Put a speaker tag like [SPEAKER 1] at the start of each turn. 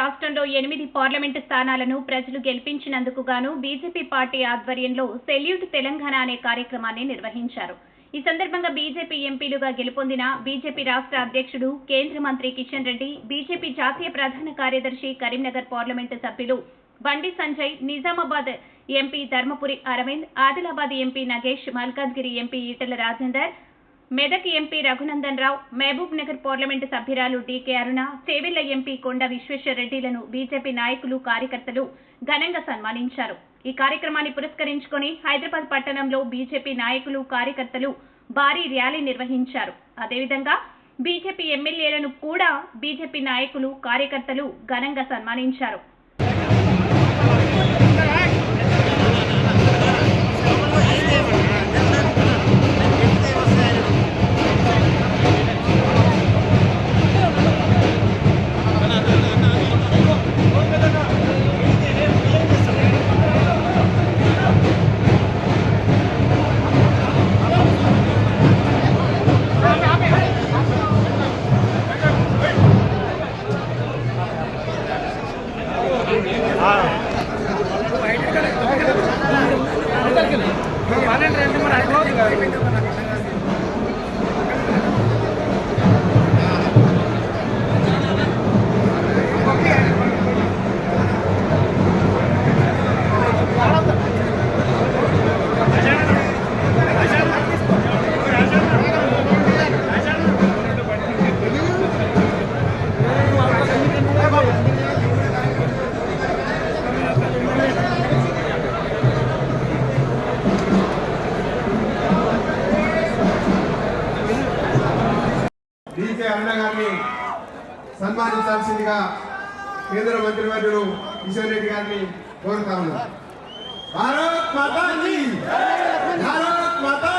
[SPEAKER 1] రాష్ట్రంలో 8 పార్లమెంటు స్థానాలను ప్రజలు గెలిపించినందుకు గాను బీజేపీ పార్టీ ఆధ్వర్యంలో సెల్యూట్ తెలంగాణ అనే కార్యక్రమాన్ని నిర్వహించారు. ఈ సందర్భంగా బీజేపీ ఎంపీలుగా గెలుపొందిన బీజేపీ రాష్ట్ర అధ్యక్షుడు కేంద్ర మంత్రి కిషన్ రెడ్డి, బీజేపీ జాతీయ ప్రధాన కార్యదర్శి కరీంనగర్ పార్లమెంటు సభ్యులు Bandi Sanjay, Nizamabad MP Dharmapuri Arvind, Adilabad MP Nagesh, Malkajgiri MP Etela Rajender, Medak MP Raghunandan Rao, Mahabubnagar parliament సభ్యురాలు డీకే అరుణ, చేవెళ్ల ఎంపీ కొండ విశ్వేశ్వరరెడ్డిలను బీజేపీ నాయకులు, కార్యకర్తలు ఘనంగా సన్మానించారు. ఈ కార్యక్రమాన్ని పురస్కరించుకుని హైదరాబాద్ పట్టణంలో బీజేపీ నాయకులు, కార్యకర్తలు భారీ ర్యాలీ నిర్వహించారు. అదేవిధంగా బీజేపీ ఎమ్మెల్యేలను కూడా బీజేపీ నాయకులు, కార్యకర్తలు ఘనంగా సన్మానించారు.
[SPEAKER 2] డీకే అరుణ గారిని సన్మానించాల్సిందిగా కేంద్ర మంత్రివర్యులు కిషన్ రెడ్డి గారిని కోరుతా ఉన్నారు. భారత్ మాతా కీ, భారత్ మాతా